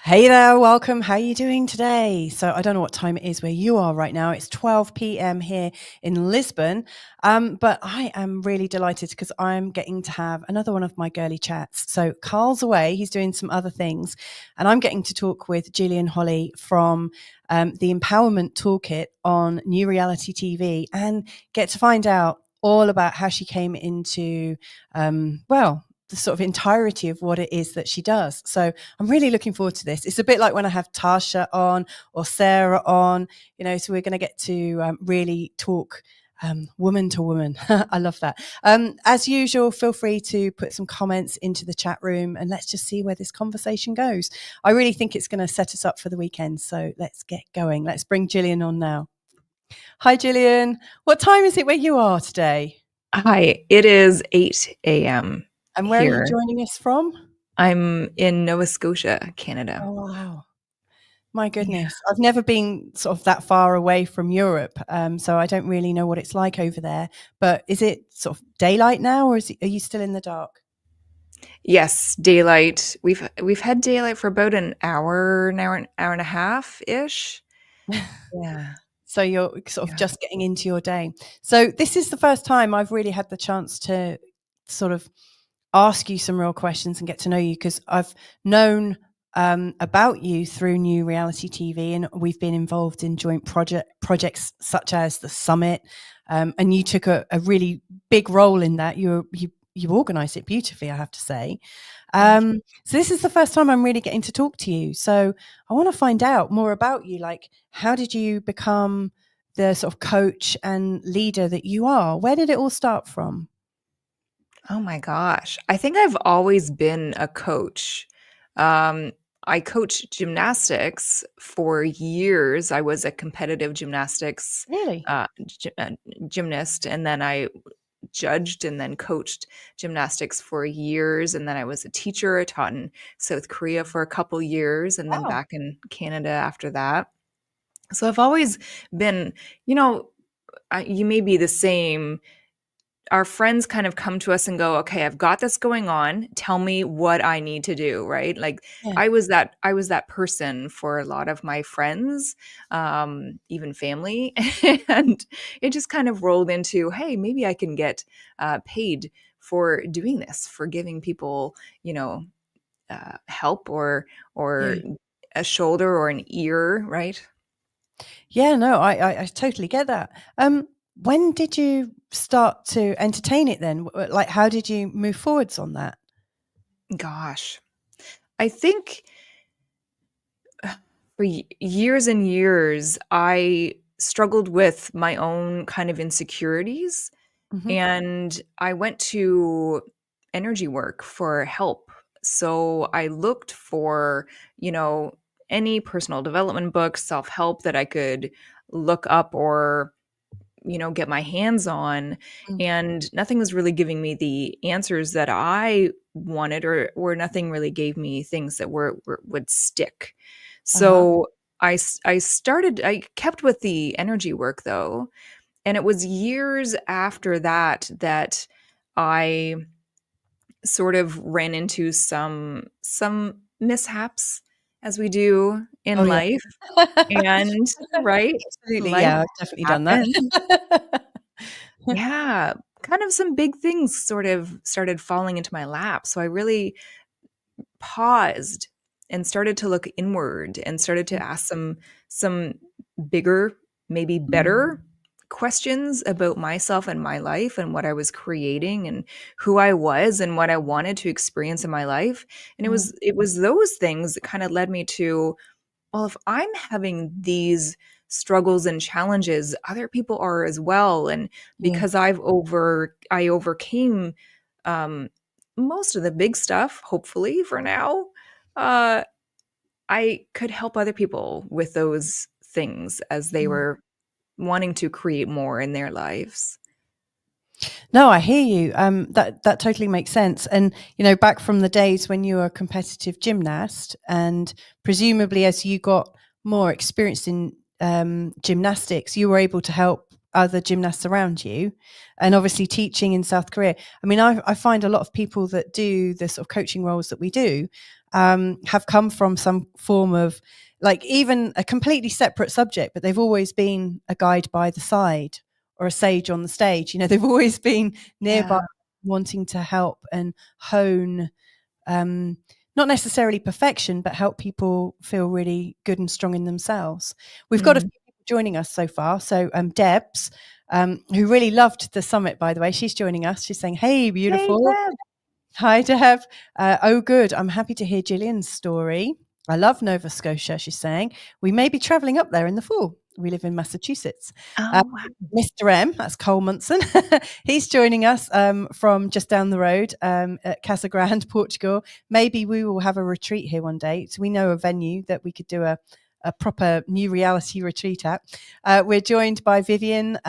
Hey there, welcome. How are you doing today? So I don't know what time it is where you are right now. It's 12 p.m. here in Lisbon. But I am really delighted because I'm getting to have another one of my girly chats. So Carl's away, he's doing some other things, and I'm getting to talk with Jillian Holly from the Empowerment Toolkit on New Reality TV and get to find out all about how she came into, the sort of entirety of what it is that she does. So I'm really looking forward to this. It's a bit like when I have Tasha on or Sarah on, so we're going to get to really talk woman to woman. I love that. As usual, feel free to put some comments into the chat room and let's just see where this conversation goes. I really think it's going to set us up for the weekend. So let's get going. Let's bring Jillian on now. Hi, Jillian. What time is it where you are today? Hi, it is 8 a.m. And where here. are you joining us from? I'm in Nova Scotia, Canada. Oh, wow. My goodness. Yeah. I've never been sort of that far away from Europe, so I don't really know what it's like over there. But is it sort of daylight now, or are you still in the dark? Yes, daylight. We've had daylight for about an hour and a half-ish. Yeah. So you're sort of just getting into your day. So this is the first time I've really had the chance to sort of ask you some real questions and get to know you, because I've known about you through New Reality TV, and we've been involved in joint projects such as the Summit, and you took a really big role in that. You organised it beautifully, I have to say. So this is the first time I'm really getting to talk to you. So I want to find out more about you. Like, how did you become the sort of coach and leader that you are? Where did it all start from? Oh my gosh. I think I've always been a coach. I coached gymnastics for years. I was a competitive gymnastics Really? gymnast, and then I judged and then coached gymnastics for years. And then I was a teacher. I taught in South Korea for a couple years and then Wow. back in Canada after that. So I've always been, you may be the same. Our friends kind of come to us and go, okay, I've got this going on. Tell me what I need to do, right? Like Yeah. I was that person for a lot of my friends, even family. And it just kind of rolled into, hey, maybe I can get paid for doing this, for giving people, help or Yeah. a shoulder or an ear, right? Yeah, no, I totally get that. When did you start to entertain it then? Like, how did you move forwards on that? Gosh, I think for years and years, I struggled with my own kind of insecurities. Mm-hmm. And I went to energy work for help. So I looked for, any personal development books, self-help that I could look up or, get my hands on. Mm. And nothing was really giving me the answers that I wanted, or nothing really gave me things that would stick. Uh-huh. So I kept with the energy work though. And it was years after that I sort of ran into some mishaps, as we do Oh, in yeah. life. And right? Absolutely. Life Yeah, I've definitely done happens. that. Yeah. Kind of some big things sort of started falling into my lap. So I really paused and started to look inward and started to ask some bigger, maybe better questions about myself and my life and what I was creating and who I was and what I wanted to experience in my life. And Mm. it was those things that kind of led me to, well, if I'm having these struggles and challenges, other people are as well. And Yeah. because I overcame most of the big stuff, hopefully for now, uh, I could help other people with those things as they Mm. were wanting to create more in their lives. No, I hear you. That totally makes sense. And back from the days when you were a competitive gymnast, and presumably as you got more experienced in gymnastics, you were able to help other gymnasts around you, and obviously teaching in South Korea. I mean, I find a lot of people that do the sort of coaching roles that we do, have come from some form of, like, even a completely separate subject, but they've always been a guide by the side or a sage on the stage. You know, they've always been nearby, Yeah. wanting to help and hone, not necessarily perfection, but help people feel really good and strong in themselves. We've got a few people joining us so far. So Debs, who really loved the summit, by the way, she's joining us. She's saying, hey, beautiful. Hey, Deb. Hi, Deb. Oh, good. I'm happy to hear Jillian's story. I love Nova Scotia, she's saying. We may be traveling up there in the fall. We live in Massachusetts. Oh, wow. Mr. M, that's Carl Munson. He's joining us from just down the road at Casa Grande, Portugal. Maybe we will have a retreat here one day. So we know a venue that we could do a proper new reality retreat at. We're joined by Vivian,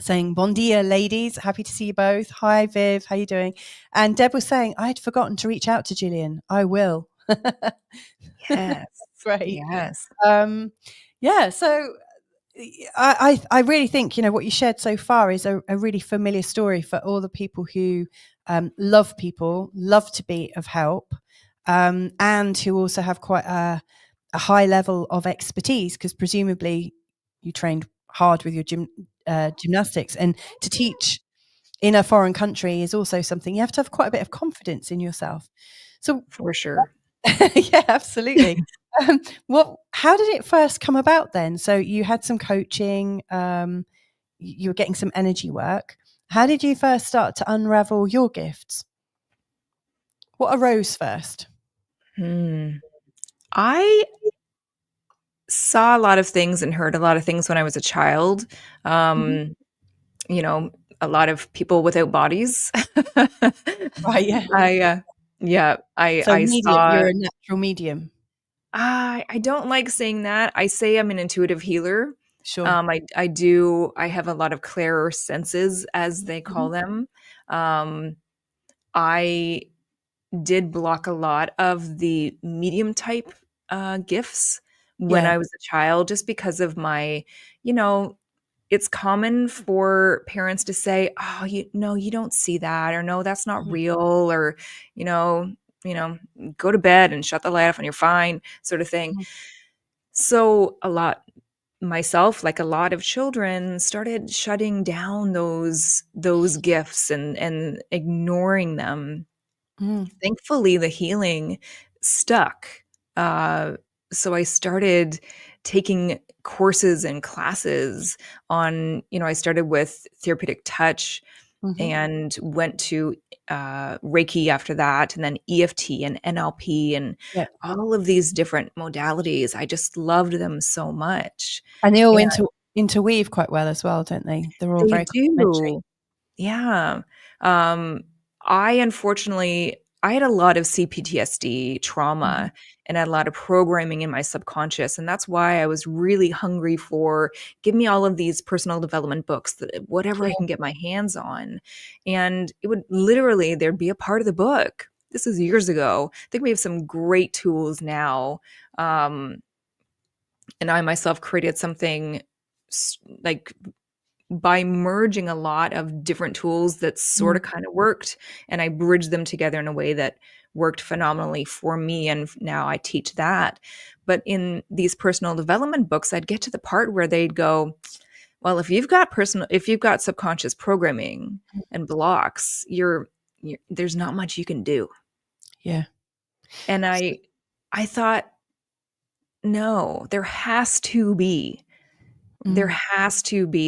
saying, bon dia, ladies. Happy to see you both. Hi, Viv. How you doing? And Deb was saying, I'd forgotten to reach out to Jillian. I will. Yes. Great. Yes. Yeah. So I really think, you know, what you shared so far is a really familiar story for all the people who love people, love to be of help, and who also have quite a high level of expertise, because presumably you trained hard with your gymnastics, and to teach in a foreign country is also something you have to have quite a bit of confidence in yourself. So For sure. yeah, absolutely. How did it first come about then? So you had some coaching, you were getting some energy work. How did you first start to unravel your gifts? What arose first? I saw a lot of things and heard a lot of things when I was a child. You know, a lot of people without bodies. Right, yeah. So I medium, saw. you're a natural medium. I don't like saying that. I say I'm an intuitive healer. Sure. I have a lot of clair senses, as they call them. I did block a lot of the medium type gifts when Yeah. I was a child, just because of my, you know, it's common for parents to say, "Oh, you don't see that," or "No, that's not real," or you know, go to bed and shut the light off and you're fine, sort of thing. So a lot myself, like a lot of children, started shutting down those gifts and ignoring them. Thankfully, the healing stuck. Uh, so I started taking courses and classes on, I started with therapeutic touch and went to Reiki after that, and then EFT and NLP and Yeah. all of these different modalities. I just loved them so much. And they all And interweave quite well as well, don't they? They're all they very complementary. do. Yeah. I unfortunately I had a lot of CPTSD trauma and had a lot of programming in my subconscious, and that's why I was really hungry for give me all of these personal development books, whatever I Yeah. can get my hands on. And it would literally there'd be a part of the book. This is years ago. I think we have some great tools now. And I myself created something like by merging a lot of different tools that sort of kind of worked, and I bridged them together in a way that worked phenomenally for me, and now I teach that. But in these personal development books, I'd get to the part where they'd go, well, if you've got subconscious programming and blocks, there's not much you can do. Yeah. And I thought, no, there has to be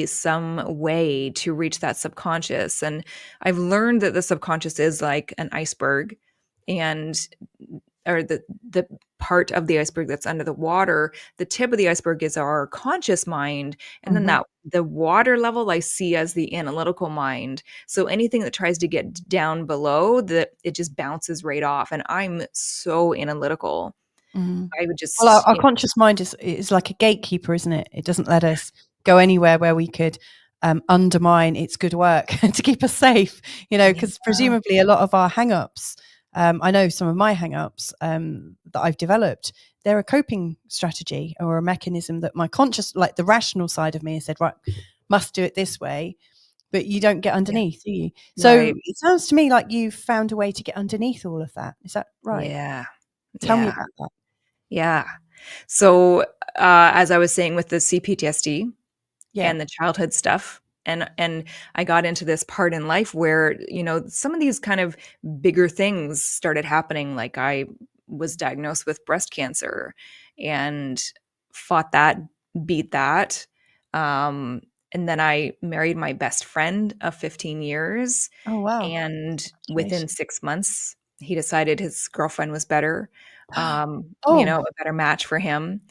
some way to reach that subconscious. And I've learned that the subconscious is like an iceberg, or the part of the iceberg that's under the water. The tip of the iceberg is our conscious mind. And then the water level I see as the analytical mind. So anything that tries to get down below it just bounces right off. And I'm so analytical. I would just, Well, our conscious mind is like a gatekeeper, isn't it? It doesn't let us go anywhere where we could undermine its good work to keep us safe, because presumably a lot of our hang-ups, I know some of my hang-ups that I've developed, they're a coping strategy or a mechanism that my conscious, like the rational side of me, has said, right, must do it this way. but you don't get underneath, do you? Right. So it sounds to me like you've found a way to get underneath all of that. Is that right? Yeah. Tell me Yeah. about that. Yeah. So, as I was saying with the CPTSD Yeah. and the childhood stuff, and I got into this part in life where, some of these kind of bigger things started happening. Like I was diagnosed with breast cancer and fought that, beat that. Um, and then I married my best friend of 15 years. Oh, wow. And within Congratulations. 6 months, he decided his girlfriend was better, Oh, a better match for him.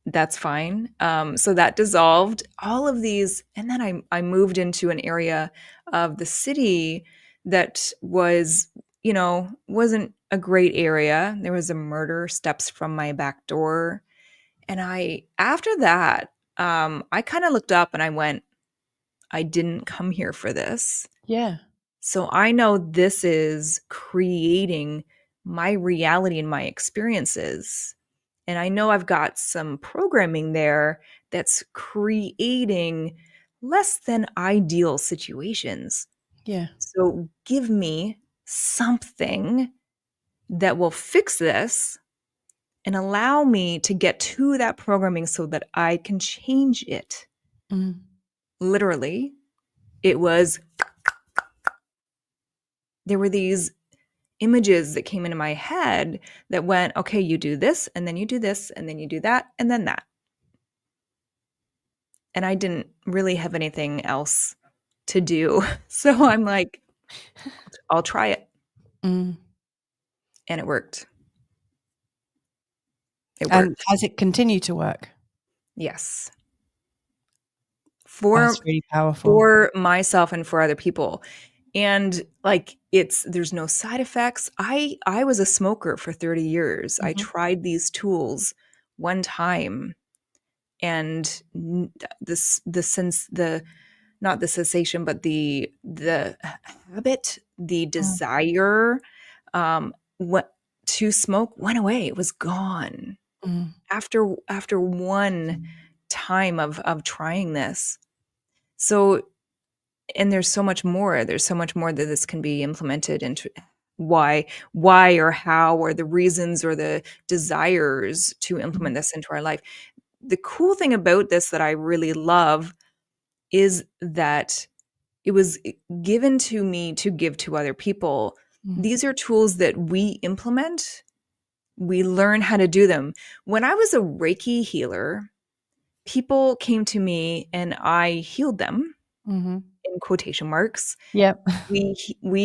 That's fine. So that dissolved all of these. And then I moved into an area of the city that wasn't a great area. There was a murder steps from my back door. And after that, I kind of looked up and I went, I didn't come here for this. yeah. So I know this is creating my reality and my experiences. And I know I've got some programming there that's creating less than ideal situations. Yeah. So give me something that will fix this and allow me to get to that programming so that I can change it. Mm. Literally, there were these images that came into my head that went, okay, you do this, and then you do this, and then you do that, and then that. And I didn't really have anything else to do. So I'm like, I'll try it. Mm. And it worked. It And worked. has it continued to work? Yes. That's really powerful. For myself and for other people. And like there's no side effects. I was a smoker for 30 years. I tried these tools one time and not the cessation, but the habit, the desire what to smoke went away. It was gone after one time of trying this. So, and there's so much more. There's so much more that this can be implemented into why or how or the reasons or the desires to implement this into our life. The cool thing about this that I really love is that it was given to me to give to other people. These are tools that we implement. We learn how to do them. When I was a Reiki healer, people came to me and I healed them in quotation marks. Yep. We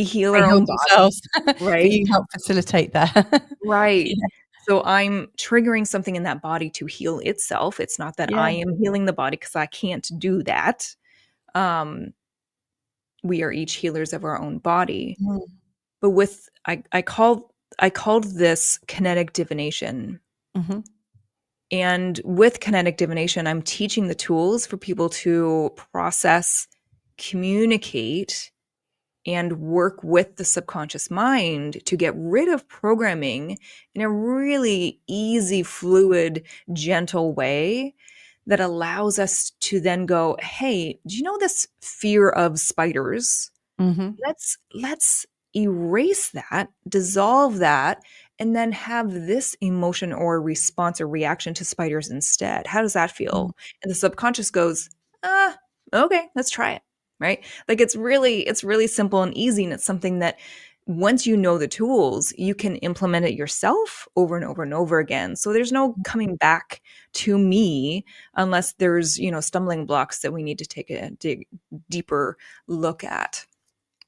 heal They our heal own themselves, body, but right? you help facilitate that. Right. Yeah. So I'm triggering something in that body to heal itself. It's not that I Yeah. am healing the body because I can't do that. We are each healers of our own body. But with I called this kinetic divination. And with kinetic divination, I'm teaching the tools for people to process, communicate, and work with the subconscious mind to get rid of programming in a really easy, fluid, gentle way that allows us to then go, hey, do you know this fear of spiders? Let's erase that, dissolve that, and then have this emotion or response or reaction to spiders instead. How does that feel? And the subconscious goes, okay, let's try it. Right? Like it's really simple and easy. And it's something that once you know the tools, you can implement it yourself over and over and over again. So there's no coming back to me unless there's, stumbling blocks that we need to take a deeper look at.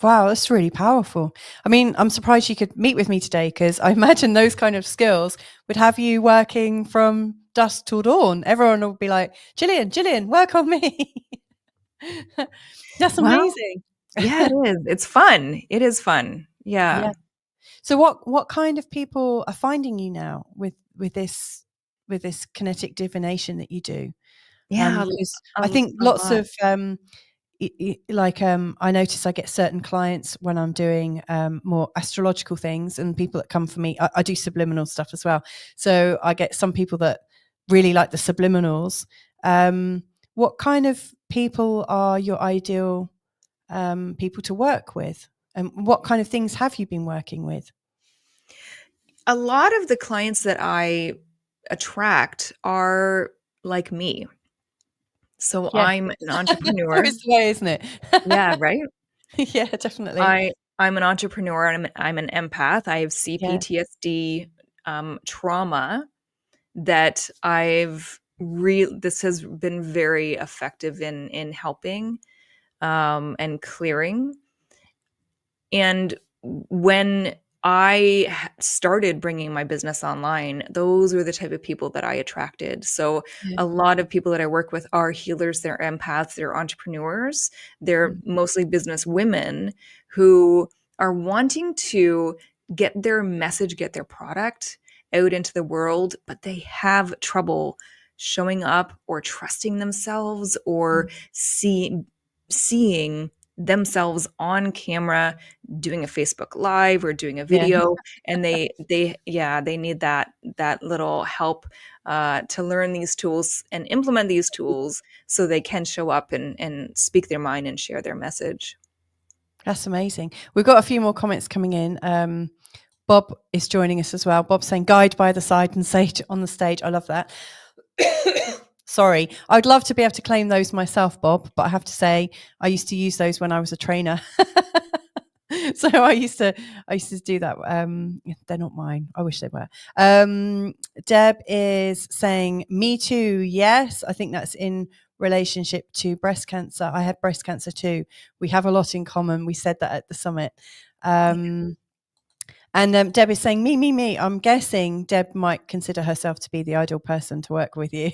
Wow, that's really powerful. I mean, I'm surprised you could meet with me today because I imagine those kind of skills would have you working from dusk till dawn. Everyone will be like, Jillian, work on me. That's amazing. Yeah, it is. It's fun. It is fun. Yeah. Yeah. So what kind of people are finding you now with this kinetic divination that you do? Yeah. Because I think A lots lot. of I notice I get certain clients when I'm doing more astrological things, and people that come for me, I do subliminal stuff as well. So I get some people that really like the subliminals. What kind of people are your ideal people to work with? And what kind of things have you been working with? A lot of the clients that I attract are like me. So Yeah. I'm an entrepreneur. It's the way, isn't it? Yeah, right? Yeah, definitely. I'm an entrepreneur, and I'm an empath. I have Yeah. CPTSD trauma that this has been very effective in helping and clearing. And when started bringing my business online, those were the type of people that I attracted. So Yeah. a lot of people that I work with are healers, they're empaths, they're entrepreneurs, they're Mm. mostly business women who are wanting to get their message, get their product out into the world, but they have trouble showing up or trusting themselves or seeing themselves on camera doing a Facebook live or doing a Yeah. video, and they need that little help to learn these tools and implement these tools so they can show up and speak their mind and share their message. That's amazing. We've got a few more comments coming in. Bob is joining us as well. Bob's saying guide by the side and sage on the stage. I love that. Sorry. I'd love to be able to claim those myself, Bob, but I have to say I used to use those when I was a trainer. So I used to do that. They're not mine. I wish they were. Deb is saying, me too. Yes. I think that's in relationship to breast cancer. I had breast cancer too. We have a lot in common. We said that at the summit. And Deb is saying, me. I'm guessing Deb might consider herself to be the ideal person to work with you.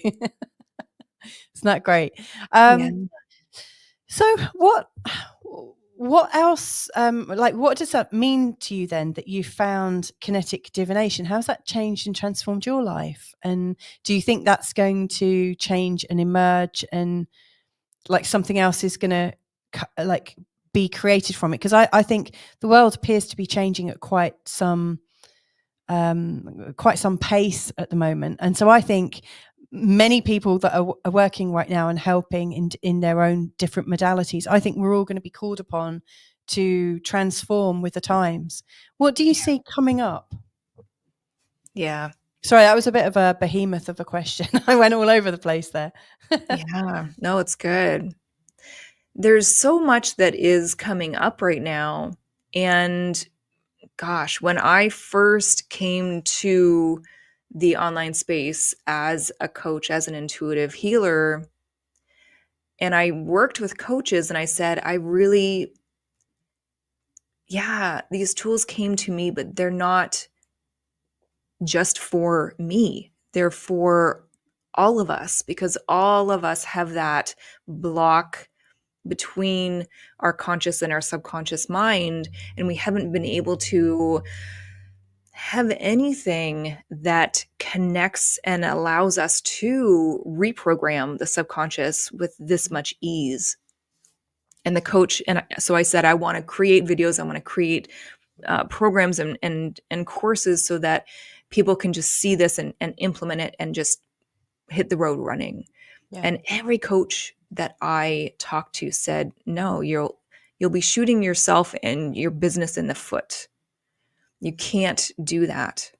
Isn't that great? Yeah. So what else, like, what does that mean to you then that you found kinetic divination? How's that changed and transformed your life? And do you think that's going to change and emerge and like something else is going to like be created from it? Because I think the world appears to be changing at quite some pace at the moment. And so I think many people that are working right now and helping in their own different modalities, I think we're all going to be called upon to transform with the times. What do you see coming up? Yeah. Sorry, that was a bit of a behemoth of a question. I went all over the place there. Yeah. No, it's good. There's so much that is coming up right now. And gosh, when I first came to the online space as a coach, as an intuitive healer, and I worked with coaches and I said, these tools came to me, but they're not just for me. They're for all of us because all of us have that block between our conscious and our subconscious mind, and we haven't been able to have anything that connects and allows us to reprogram the subconscious with this much ease. And the coach, and so I said, I want to create videos, I want to create programs and courses so that people can just see this and implement it and just hit the road running. Yeah. And every coach that I talked to said, no, you'll be shooting yourself and your business in the foot. You can't do that.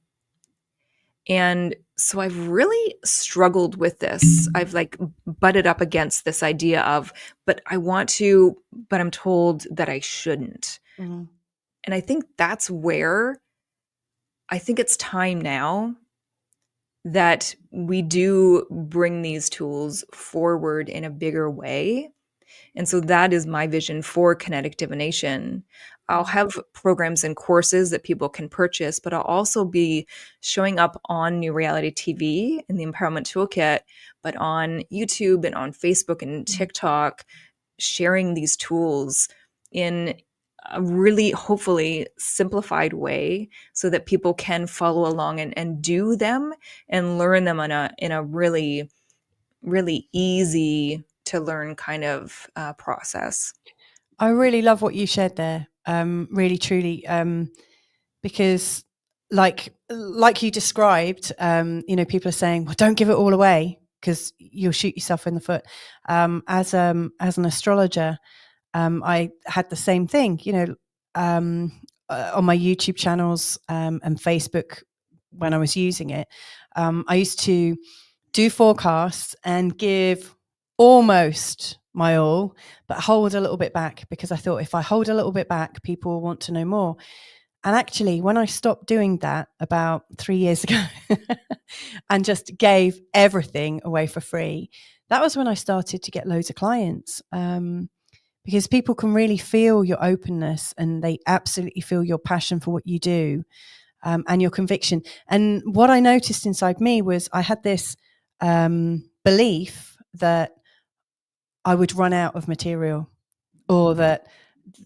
And so I've really struggled with this. I've like butted up against this idea of, but I want to, but I'm told that I shouldn't. Mm-hmm. And I think that's where I think it's time now that we do bring these tools forward in a bigger way. And so that is my vision for kinetic divination. I'll have programs and courses that people can purchase, but I'll also be showing up on New Reality TV in the Empowerment Toolkit, but on YouTube and on Facebook and TikTok, sharing these tools in a really, hopefully, simplified way so that people can follow along and do them and learn them in a really, really easy to learn kind of process. I really love what you shared there. Really, truly, because like you described, people are saying, well, don't give it all away because you'll shoot yourself in the foot. As an astrologer, I had the same thing, on my YouTube channels and Facebook when I was using it. I used to do forecasts and give almost my all, but hold a little bit back, because I thought if I hold a little bit back, people will want to know more. And actually, when I stopped doing that about 3 years ago and just gave everything away for free, that was when I started to get loads of clients. Because people can really feel your openness, and they absolutely feel your passion for what you do, and your conviction. And what I noticed inside me was I had this belief that I would run out of material, or that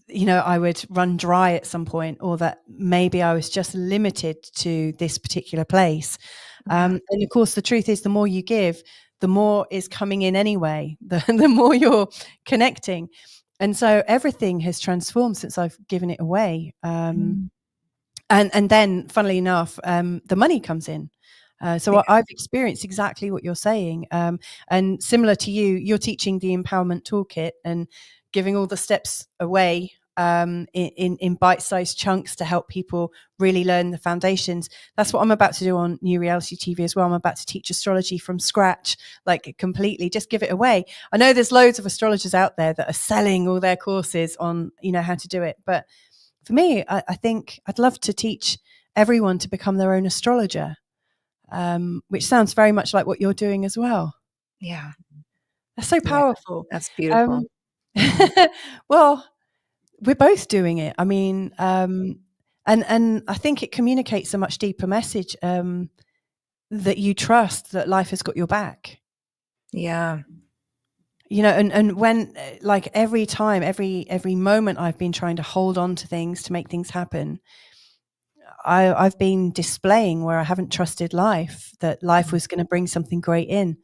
I would run dry at some point, or that maybe I was just limited to this particular place. And of course, the truth is, the more you give, the more is coming in anyway, the more you're connecting. And so everything has transformed since I've given it away. And then, funnily enough, the money comes in. So I've experienced exactly what you're saying. And similar to you, you're teaching the Empowerment Toolkit and giving all the steps away in bite-sized chunks to help people really learn the foundations. That's what I'm about to do on New Reality TV as well. I'm about to teach astrology from scratch, like completely, just give it away. I know there's loads of astrologers out there that are selling all their courses on, how to do it. But for me, I think I'd love to teach everyone to become their own astrologer, which sounds very much like what you're doing as well. Yeah. That's so powerful. That's beautiful. Well, we're both doing it. I mean, and I think it communicates a much deeper message, that you trust that life has got your back. Yeah. And when, like, every time, every moment I've been trying to hold on to things to make things happen, I've been displaying where I haven't trusted life, that life was going to bring something great in.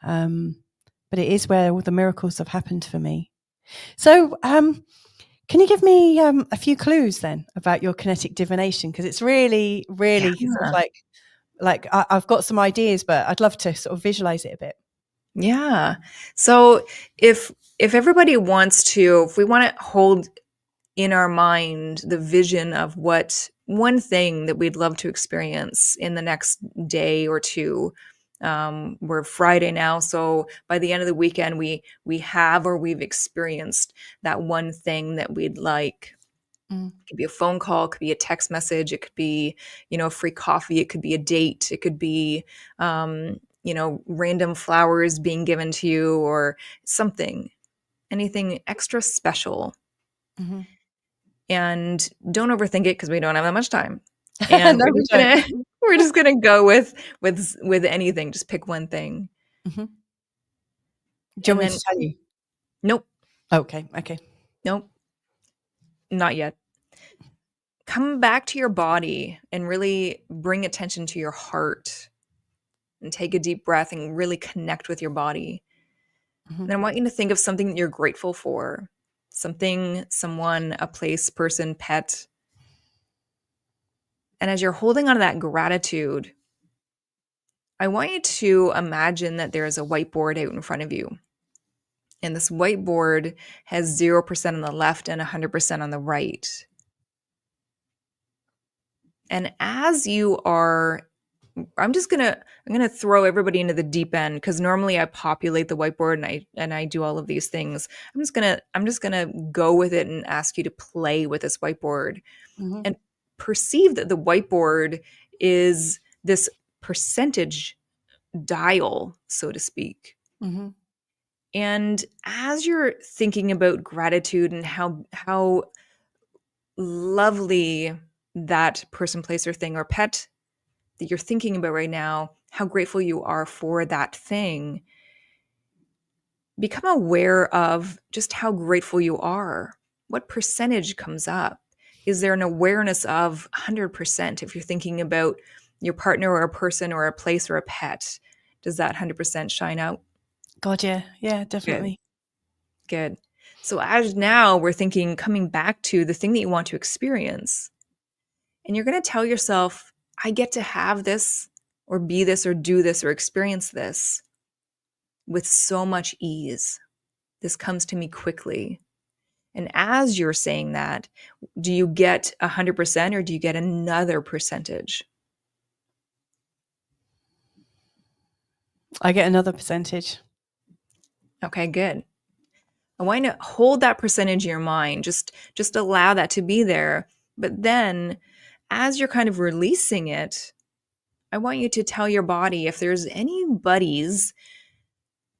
But it is where all the miracles have happened for me. So, can you give me a few clues then about your kinetic divination? Because it's really, really sort of like I've got some ideas, but I'd love to sort of visualize it a bit. Yeah. So if everybody wants to, if we want to hold in our mind the vision of what one thing that we'd love to experience in the next day or two. We're Friday now, so by the end of the weekend, we have, or we've experienced that one thing that we'd like. It could be a phone call, it could be a text message, it could be, free coffee, it could be a date, it could be, random flowers being given to you, or something, anything extra special. Mm-hmm. And don't overthink it, because we don't have that much time. And No, we're just gonna go with anything. Just pick one thing. Mm-hmm. Do you want me to tell you? Nope. Okay. Nope. Not yet. Come back to your body and really bring attention to your heart, and take a deep breath and really connect with your body. Mm-hmm. And I want you to think of something that you're grateful for. Something, someone, a place, person, pet. And as you're holding on to that gratitude, I want you to imagine that there is a whiteboard out in front of you. And this whiteboard has 0% on the left and 100% on the right. And as you are, I'm gonna throw everybody into the deep end, because normally I populate the whiteboard and I do all of these things. I'm just gonna go with it and ask you to play with this whiteboard. Mm-hmm. And perceive that the whiteboard is this percentage dial, so to speak. Mm-hmm. And as you're thinking about gratitude and how lovely that person, place, or thing, or pet that you're thinking about right now, how grateful you are for that thing, become aware of just how grateful you are. What percentage comes up? Is there an awareness of 100% if you're thinking about your partner, or a person, or a place, or a pet? Does that 100% shine out? God, yeah. Yeah, definitely. Good. So as now we're thinking, coming back to the thing that you want to experience, and you're going to tell yourself, I get to have this, or be this, or do this, or experience this. with so much ease. This comes to me quickly. And as you're saying that, do you get 100% or do you get another percentage? I get another percentage. Okay, good. I want you to hold that percentage in your mind. Just allow that to be there. But then as you're kind of releasing it, I want you to tell your body if there's anybody's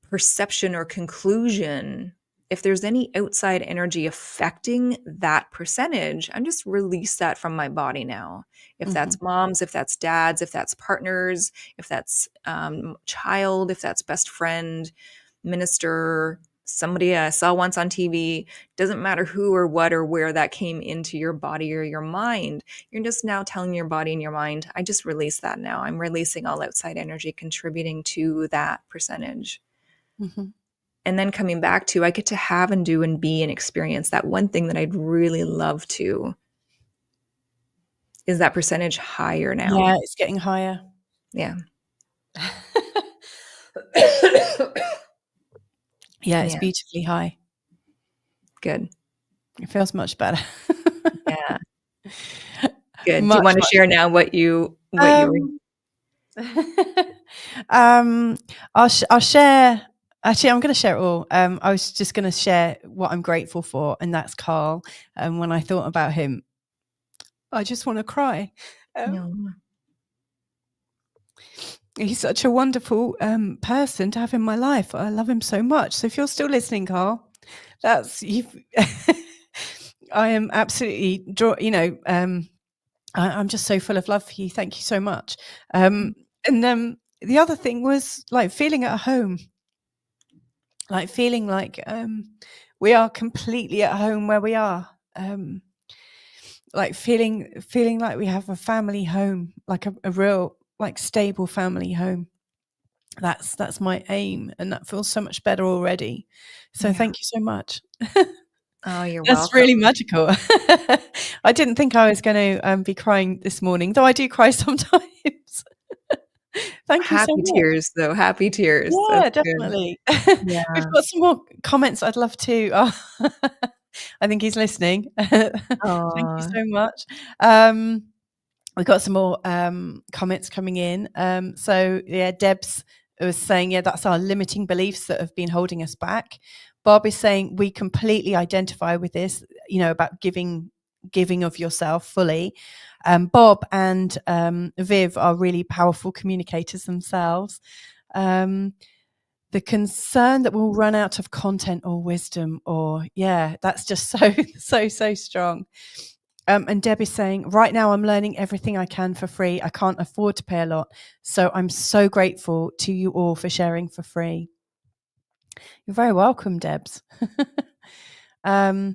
perception or conclusion, if there's any outside energy affecting that percentage, I'm just release that from my body now. If that's moms, if that's dads, if that's partners, if that's child, if that's best friend, minister, somebody I saw once on TV, doesn't matter who or what or where that came into your body or your mind. You're just now telling your body and your mind, I just release that now. I'm releasing all outside energy contributing to that percentage. Mm-hmm. And then coming back to, I get to have and do and be and experience that one thing that I'd really love to. Is that percentage higher now? Yeah, it's getting higher. Yeah. Yeah, it's beautifully high. Good. It feels much better. Yeah. Good. Do you want to share now what you were? I'll share. Actually, I'm going to share it all. I was just going to share what I'm grateful for, and that's Carl. And when I thought about him, I just want to cry. He's such a wonderful person to have in my life. I love him so much. So if you're still listening, Carl, that's you. I am absolutely I'm just so full of love for you. Thank you so much. And the other thing was like feeling at home, like feeling like we are completely at home where we are. Like feeling like we have a family home, like a real like stable family home. That's my aim, and that feels so much better already. So thank you so much. Oh, you're welcome. That's really magical. I didn't think I was going to be crying this morning, though I do cry sometimes. Thank you so much. Happy tears, though. Happy tears. Yeah, definitely. Yeah. We've got some more comments I'd love to. I think he's listening. Thank you so much. We've got some more comments coming in. So yeah, Debs was saying, yeah, that's our limiting beliefs that have been holding us back. Bob is saying we completely identify with this, about giving of yourself fully. Bob and Viv are really powerful communicators themselves. The concern that we'll run out of content or wisdom, that's just so strong. And Deb is saying, right now I'm learning everything I can for free. I can't afford to pay a lot. So I'm so grateful to you all for sharing for free. You're very welcome, Debs. Do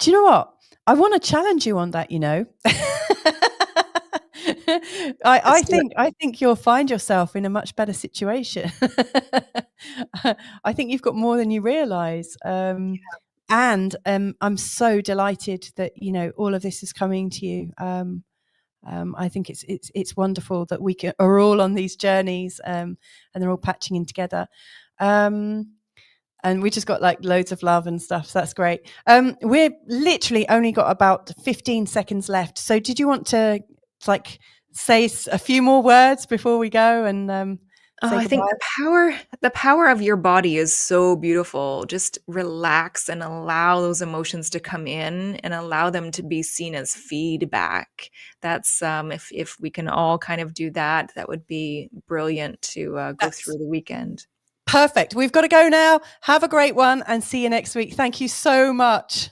you know what? I want to challenge you on that, I think you'll find yourself in a much better situation. I think you've got more than you realize. And I'm so delighted that all of this is coming to you. I think it's wonderful that we are all on these journeys, and they're all patching in together. And we just got like loads of love and stuff. So that's great. We're literally only got about 15 seconds left. So did you want to say a few more words before we go and I think the power of your body is so beautiful. Just relax and allow those emotions to come in and allow them to be seen as feedback. That's if we can all kind of do that, that would be brilliant to go through the weekend. Perfect. We've got to go now. Have a great one and see you next week. Thank you so much.